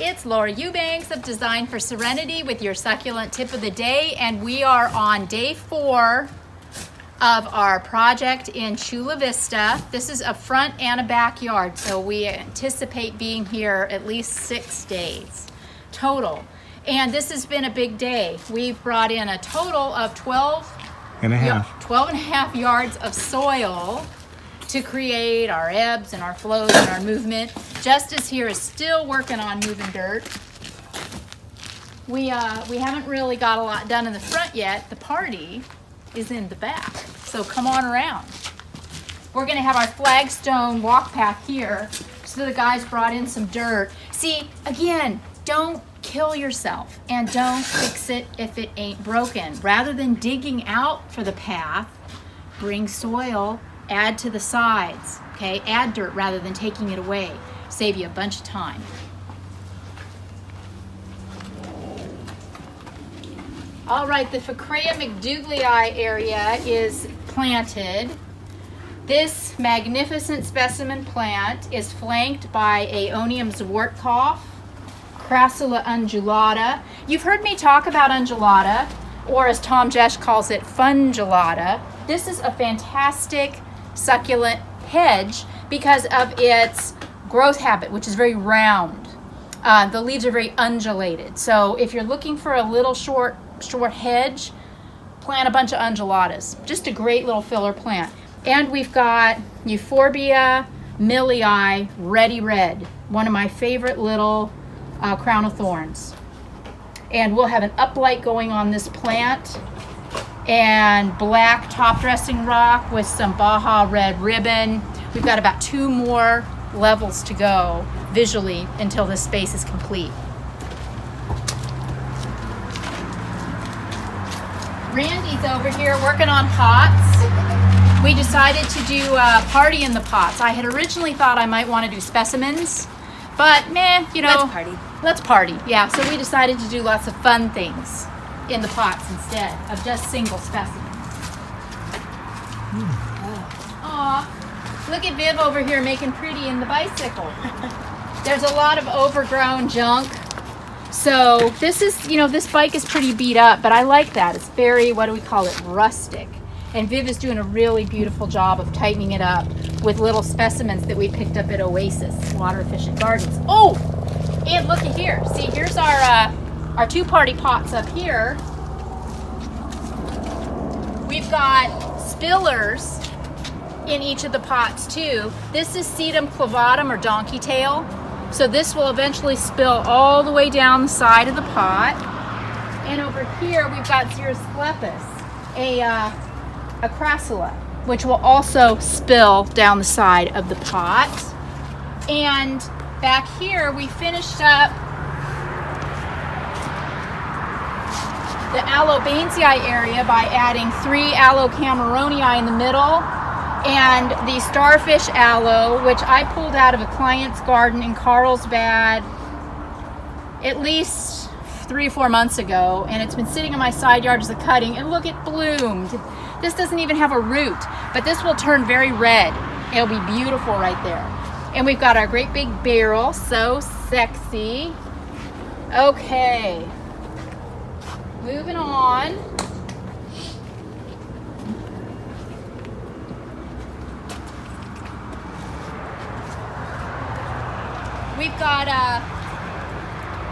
It's Laura Eubanks of Design for Serenity with your succulent tip of the day, and we are on day 4 of our project in Chula Vista. This is a front and a backyard, so we anticipate being here at least 6 days total. And this has been a big day. We've brought in a total of 12 and a half yards of soil to create our ebbs and our flows and our movement. Justice here is still working on moving dirt. We haven't really got a lot done in the front yet. The party is in the back, so come on around. We're gonna have our flagstone walk path here. So the guys brought in some dirt. See, again, don't kill yourself and don't fix it if it ain't broken. Rather than digging out for the path, bring soil, add to the sides, okay? Add dirt rather than taking it away. Save you a bunch of time. All right, the Ficrea McDouglii area is planted. This magnificent specimen plant is flanked by AEONIUM ZWARTKOP, Crassula undulata. You've heard me talk about undulata, or as Tom Jesch calls it, fungulata. This is a fantastic succulent hedge because of its growth habit, which is very round. The leaves are very undulated. So if you're looking for a little short hedge, plant a bunch of undulatas. Just a great little filler plant. And we've got Euphorbia, MILLII, Ready Red, one of my favorite little crown of thorns. And we'll have an uplight going on this plant, and black top dressing rock with some Baja red ribbon. We've got about 2 more levels to go visually until this space is complete. Randy's over here working on pots. We decided to do a party in the pots. I had originally thought I might want to do specimens, but meh, you know. Let's party. Yeah, so we decided to do lots of fun things in the pots instead of just single specimens. Aw, look at Viv over here making pretty in the bicycle. There's a lot of overgrown junk. So this is, you know, this bike is pretty beat up, but I like that. It's very, what do we call it, rustic. And Viv is doing a really beautiful job of tightening it up with little specimens that we picked up at Oasis, Water Efficient Gardens. Oh, and look at here. See, here's our 2 party pots up here. We've got spillers in each of the pots too. This is SEDUM CLAVATUM, or donkey tail. So this will eventually spill all the way down the side of the pot. And over here we've got Xerosclepis, a Crassula, which will also spill down the side of the pot. And back here we finished up the Alobanesi area by adding 3 Aloe Cameronii in the middle, and the Starfish Aloe, which I pulled out of a client's garden in Carlsbad at least 3 or 4 months ago, and it's been sitting in my side yard as a cutting, and look, it bloomed. This doesn't even have a root, but this will turn very red. It'll be beautiful right there. And we've got our great big barrel, so sexy. Okay, moving on. We've got,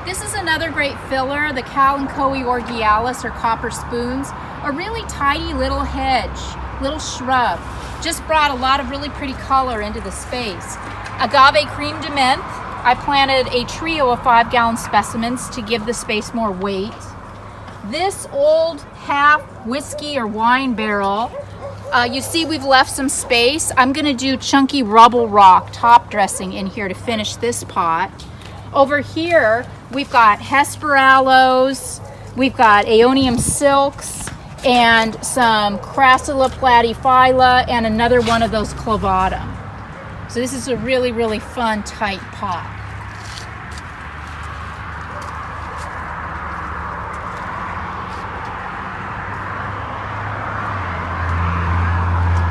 this is another great filler, the Kalanchoe orgialis, or copper spoons. A really tidy little hedge, little shrub. Just brought a lot of really pretty color into the space. Agave cream de menthe. I planted a trio of 5-gallon specimens to give the space more weight. This old half whiskey or wine barrel, you see we've left some space. I'm gonna do chunky rubble rock top dressing in here to finish this pot. Over here, we've got Hesperaloes, we've got AEONIUM silks, and some Crassula platyphylla, and another one of those Clavatum. So this is a really, really fun, tight pot.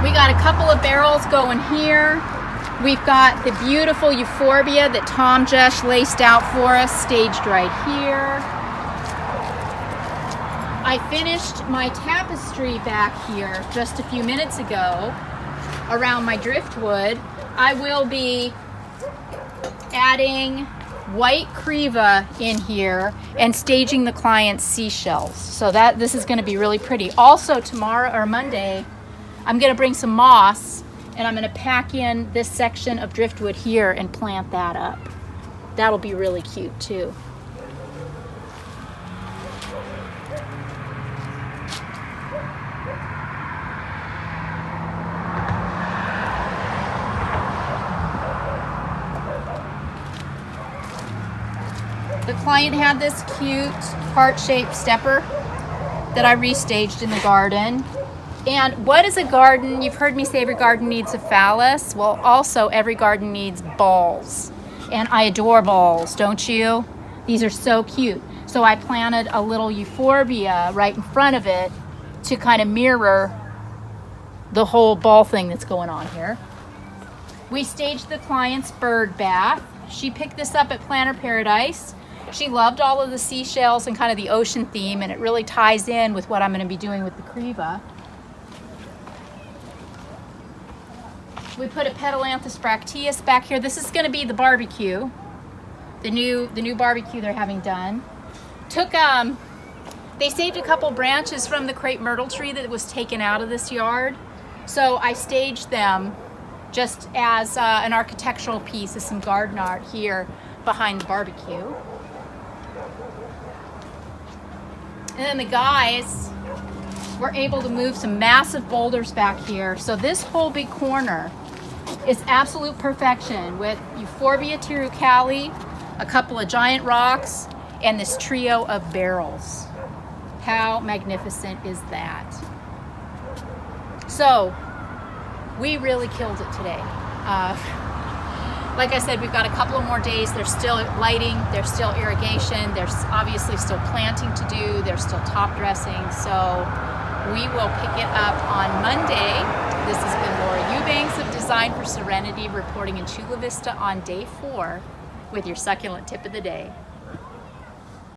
We got a couple of barrels going here. We've got the beautiful Euphorbia that Tom just laced out for us, staged right here. I finished my tapestry back here just a few minutes ago around my driftwood. I will be adding white creva in here and staging the client's seashells. So this is going to be really pretty. Also tomorrow or Monday, I'm going to bring some moss and I'm going to pack in this section of driftwood here and plant that up. That'll be really cute too. The client had this cute heart-shaped stepper that I restaged in the garden. And what is a garden? You've heard me say every garden needs a phallus. Well, also every garden needs balls. And I adore balls, don't you? These are so cute. So I planted a little euphorbia right in front of it to kind of mirror the whole ball thing that's going on here. We staged the client's bird bath. She picked this up at Planter Paradise. She loved all of the seashells and kind of the ocean theme, and it really ties in with what I'm going to be doing with the creva. We put a Petalanthus bracteus back here. This is going to be the barbecue, the new barbecue they're having done. They saved a couple branches from the crepe myrtle tree that was taken out of this yard, so I staged them just as an architectural piece, as some garden art here behind the barbecue. And then the guys were able to move some massive boulders back here. So this whole big corner is absolute perfection with Euphorbia tirucali, a couple of giant rocks, and this trio of barrels. How magnificent is that? So we really killed it today. Like I said, we've got a couple of more days. There's still lighting, there's still irrigation, there's obviously still planting to do, there's still top dressing. So we will pick it up on Monday. This has been Laura Eubanks of Design for Serenity reporting in Chula Vista on day 4 with your succulent tip of the day.